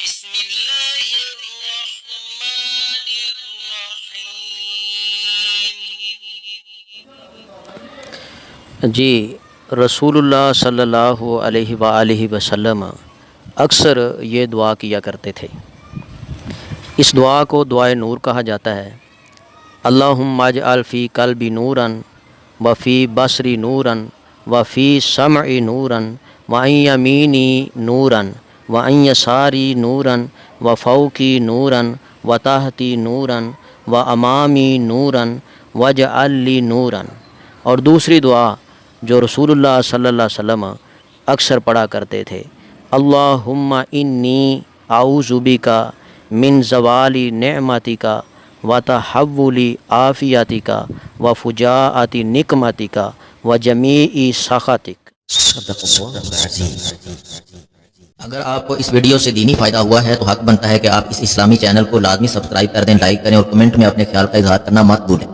بسم الله الرحمن الرحيم. جی رسول اللہ صلی اللہ علیہ وآلہ وسلم اکثر یہ دعا کیا کرتے تھے۔ اس دعا کو دعائے نور کہا جاتا ہے۔ اللہم اجعل فی قلبی نوراً وفی بصری نوراً وفی سمعی نوراً وعن یمینی نوراً وعن یساری نوراً وفوقی نوراً وتحتی نوراً وامامی نوراً واجعل لی نوراً۔ اور دوسری دعا جو رسول اللہ صلی اللہ علیہ وسلم اکثر پڑھا کرتے تھے، اللہم انی اعوذ بک من زوال نعمتک وتحول عافیتک وفجاءۃ نقمتک وجمیع سخطک۔ صدق اللہ العظیم۔ اگر آپ کو اس ویڈیو سے دینی فائدہ ہوا ہے تو حق بنتا ہے کہ آپ اس اسلامی چینل کو لازمی سبسکرائب کر دیں، لائک کریں اور کمنٹ میں اپنے خیال کا اظہار کرنا مت بھولیں۔